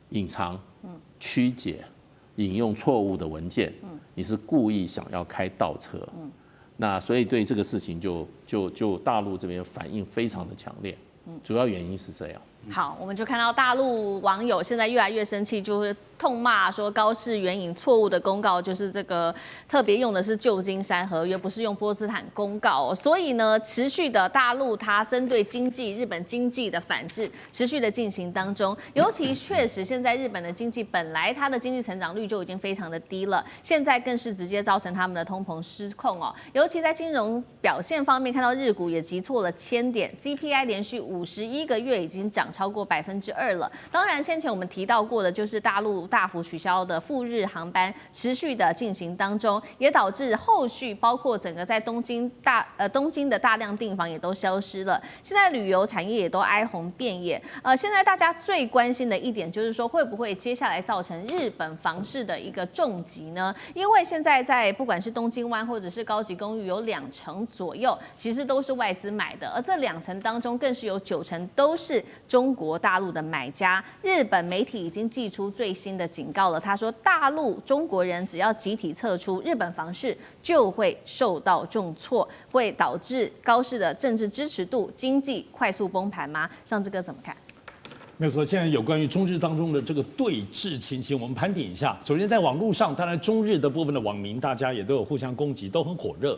隐藏、曲解、引用错误的文件，你是故意想要开倒车，那所以对这个事情就大陆这边反应非常的强烈，主要原因是这样。好，我们就看到大陆网友现在越来越生气，就是痛骂说高市援引错误的公告，就是这个特别用的是旧金山合约，不是用波茨坦公告所以呢，持续的大陆它针对日本经济的反制持续的进行当中，尤其确实现在日本的经济本来它的经济成长率就已经非常的低了，现在更是直接造成他们的通膨失控尤其在金融表现方面，看到日股也急挫了1000点 ，CPI 连续51个月已经涨超过2%了。当然，先前我们提到过的，就是大陆大幅取消的赴日航班持续的进行当中，也导致后续包括整个在东京的大量订房也都消失了。现在旅游产业也都哀鸿遍野。现在大家最关心的一点就是说，会不会接下来造成日本房市的一个重击呢？因为现在在不管是东京湾或者是高级公寓，有20%左右其实都是外资买的，而这20%当中更是有90%都是中国大陆的买家。日本媒体已经寄出最新的警告了，他说大陆中国人只要集体撤出，日本房市就会受到重挫，会导致高市的政治支持度、经济快速崩盘吗？尚志哥怎么看？没有错，现在有关于中日当中的这个对峙情形，我们盘点一下。首先，在网络上，当然中日的部分的网民，大家也都有互相攻击，都很火热。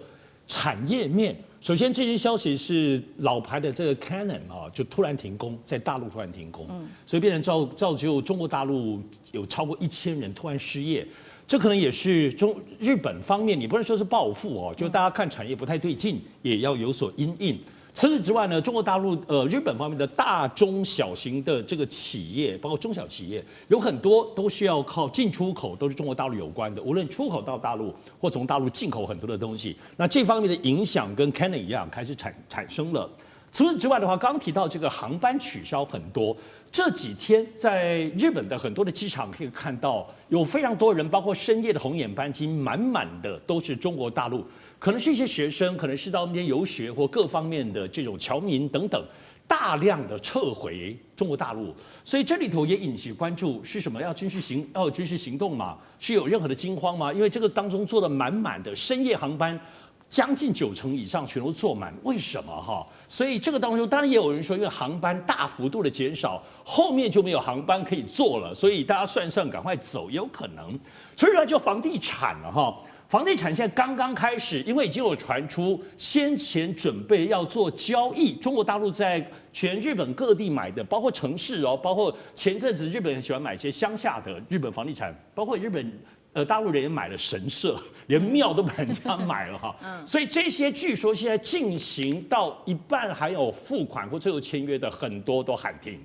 产业面，首先这些消息是老牌的这个 Canon 就突然停工，在大陆突然停工，所以变成造就中国大陆有超过1000人突然失业，这可能也是日本方面，你不能说是报复就大家看产业不太对劲，也要有所因应。除此之外呢，中国大陆日本方面的大中小型的这个企业，包括中小企业，有很多都需要靠进出口，都是中国大陆有关的，无论出口到大陆或从大陆进口很多的东西，那这方面的影响跟 Canon 一样开始产生了。除此之外的话，刚提到这个航班取消很多，这几天在日本的很多的机场可以看到，有非常多人，包括深夜的红眼班机，满满的都是中国大陆。可能是一些学生，可能是到那边游学或各方面的这种侨民等等，大量的撤回中国大陆，所以这里头也引起关注，是什么？要军事行动吗？是有任何的惊慌吗？因为这个当中做了满满的深夜航班，将近90%以上全都坐满，为什么所以这个当中当然也有人说，因为航班大幅度的减少，后面就没有航班可以坐了，所以大家算算赶快走，有可能。所以说就房地产了房地产现在刚刚开始，因为已经有传出先前准备要做交易，中国大陆在全日本各地买的，包括城市包括前阵子日本很喜欢买一些乡下的日本房地产，包括日本大陆人也买了神社，连庙都被人家买了所以这些据说现在进行到一半还有付款或最后签约的很多都喊停。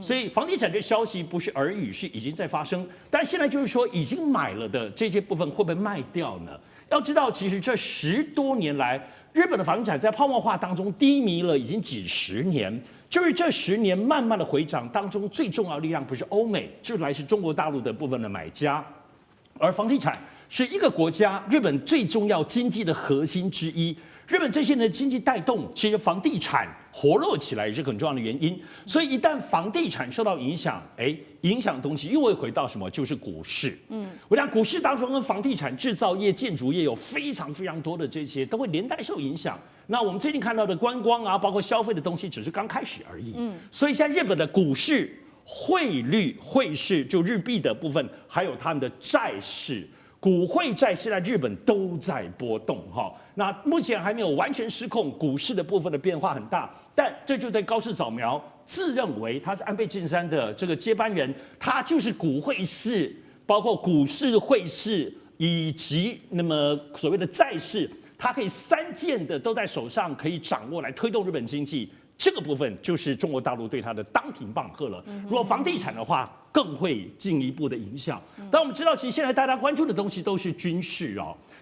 所以房地产这消息不是耳语，是已经在发生。但现在就是说，已经买了的这些部分会不会卖掉呢？要知道，其实这10多年来，日本的房地产在泡沫化当中低迷了已经几十年。就是这10年慢慢的回涨当中，最重要的力量不是欧美，就来自中国大陆的部分的买家。而房地产是一个国家日本最重要经济的核心之一。日本这些年的经济带动，其实房地产活络起来也是很重要的原因。所以一旦房地产受到影响，影响的东西又会回到什么？就是股市。我讲股市当中跟房地产、制造业、建筑业有非常非常多的这些都会连带受影响。那我们最近看到的观光包括消费的东西，只是刚开始而已。所以现在日本的股市、汇率、汇市就日币的部分，还有他们的债市。股汇债现在日本都在波动那目前还没有完全失控，股市的部分的变化很大，但这就对高市早苗自认为他是安倍晋三的这个接班人，他就是股汇市，包括股市、汇市以及那么所谓的债市，他可以3件的都在手上，可以掌握来推动日本经济。这个部分就是中国大陆对它的当庭棒喝了。如果房地产的话，更会进一步的影响。但我们知道，其实现在大家关注的东西都是军事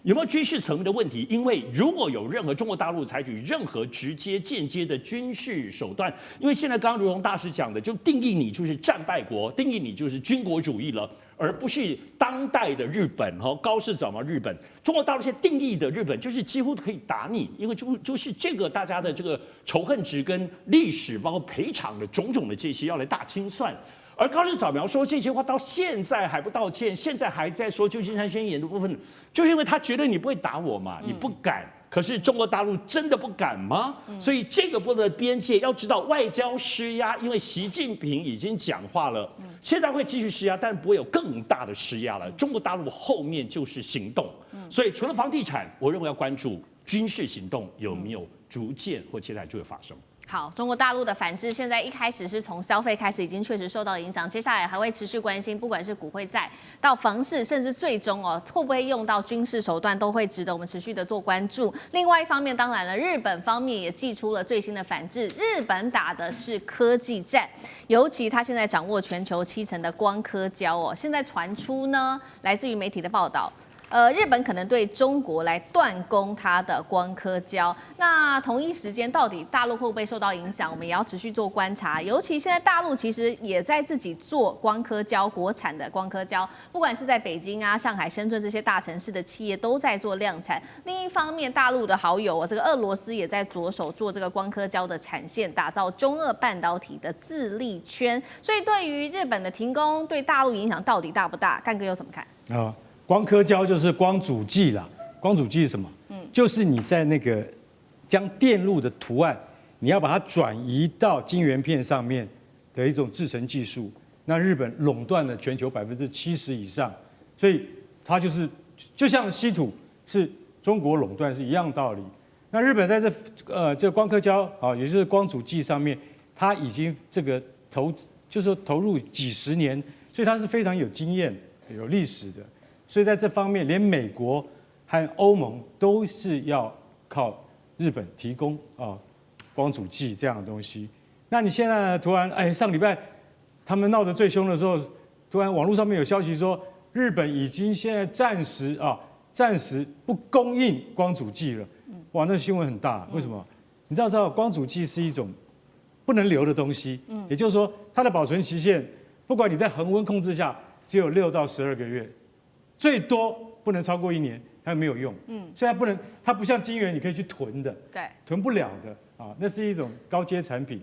有没有军事层面的问题？因为如果有任何中国大陆采取任何直接、间接的军事手段，因为现在刚刚如同大师讲的，就定义你就是战败国，定义你就是军国主义了。而不是当代的日本高市早苗日本。中国大陆现在定义的日本就是几乎可以打你，因为就是这个大家的这个仇恨值跟历史包括赔偿的种种的这些要来大清算。而高市早苗说这些话到现在还不道歉，现在还在说旧金山宣言的部分，就是因为他觉得你不会打我嘛，你不敢。可是中国大陆真的不敢吗？所以这个部分的边界要知道，外交施压，因为习近平已经讲话了，现在会继续施压，但不会有更大的施压了。中国大陆后面就是行动，所以除了房地产，我认为要关注军事行动有没有逐渐或接下来就会发生。好，中国大陆的反制现在一开始是从消费开始，已经确实受到影响，接下来还会持续关心，不管是股汇债到房市，甚至最终会不会用到军事手段，都会值得我们持续的做关注。另外一方面，当然了，日本方面也祭出了最新的反制，日本打的是科技战，尤其他现在掌握全球70%的光刻胶现在传出呢，来自于媒体的报道。日本可能对中国来断供它的光刻胶，那同一时间到底大陆会不会受到影响，我们也要持续做观察。尤其现在大陆其实也在自己做光刻胶，国产的光刻胶，不管是在北京啊、上海、深圳这些大城市的企业都在做量产。另一方面，大陆的好友这个俄罗斯也在着手做这个光刻胶的产线，打造中俄半导体的自立圈。所以对于日本的停工，对大陆影响到底大不大？干哥又怎么看？光刻胶就是光阻剂啦，光阻剂是什么？就是你在那个将电路的图案，你要把它转移到晶圆片上面的一种制程技术。那日本垄断了全球70%以上，所以它就像稀土是中国垄断是一样道理。那日本在这光刻胶也就是光阻剂上面，它已经这个投入几十年，所以它是非常有经验、有历史的。所以在这方面，连美国和欧盟都是要靠日本提供光阻剂这样的东西。那你现在突然上礼拜他们闹得最凶的时候，突然网络上面有消息说，日本已经现在暂时不供应光阻剂了。哇，那新闻很大。为什么？你知道光阻剂是一种不能留的东西，也就是说它的保存期限，不管你在恒温控制下，只有6到12个月。最多不能超过1年，它没有用。所以它不像晶圆，你可以去囤的，对，囤不了的那是一种高阶产品。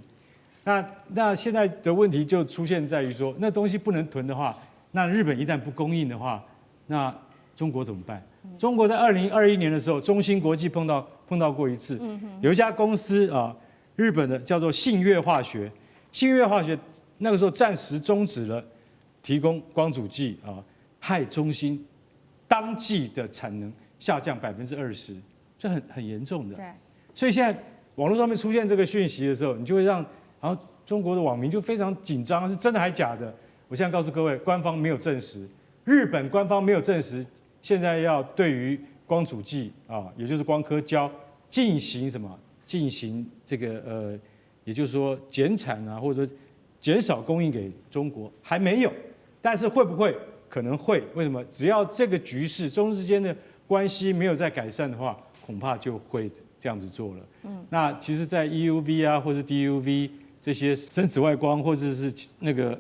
那现在的问题就出现在于说，那东西不能囤的话，那日本一旦不供应的话，那中国怎么办？中国在2021年的时候，中芯国际碰到过一次，有一家公司日本的叫做信越化学，信越化学那个时候暂时终止了提供光阻剂害中芯当季的产能下降20%，这很严重的。对，所以现在网络上面出现这个讯息的时候，你就会然后中国的网民就非常紧张，是真的还假的？我现在告诉各位，官方没有证实，日本官方没有证实，现在要对于光阻剂也就是光刻胶进行什么？进行这个也就是说减产或者说减少供应给中国，还没有，但是会不会？可能会，为什么？只要这个局势中日之间的关系没有再改善的话，恐怕就会这样子做了。那其实，在 EUV 或者 DUV 这些深紫外光或者是那个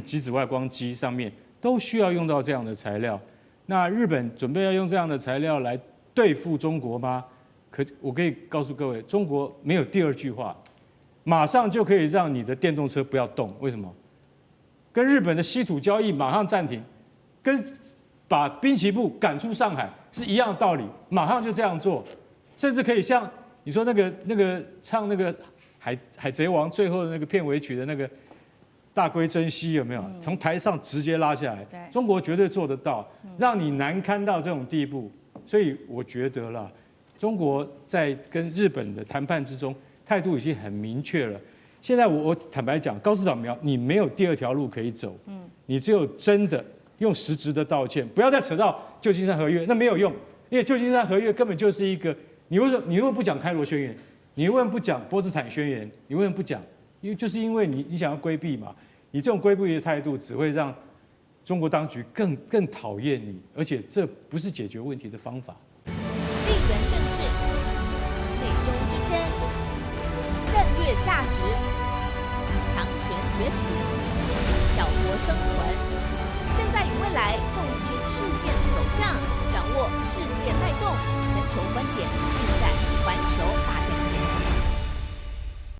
极紫外光机上面，都需要用到这样的材料。那日本准备要用这样的材料来对付中国吗？我可以告诉各位，中国没有第二句话，马上就可以让你的电动车不要动。为什么？跟日本的稀土交易马上暂停。跟把滨崎步赶出上海是一样的道理，马上就这样做，甚至可以像你说那个唱那个海贼王最后的那个片尾曲的那个大龟珍惜有没有？从台上直接拉下来，中国绝对做得到，让你难堪到这种地步。所以我觉得啦，中国在跟日本的谈判之中态度已经很明确了。现在我坦白讲，高市早苗，你没有第二条路可以走，你只有真的。用实质的道歉，不要再扯到旧金山合约，那没有用，因为旧金山合约根本就是一个，你为什么不讲开罗宣言？你为什么不讲波茨坦宣言？你为什么不讲？就是因为你想要规避嘛，你这种规避的态度只会让中国当局更讨厌你，而且这不是解决问题的方法。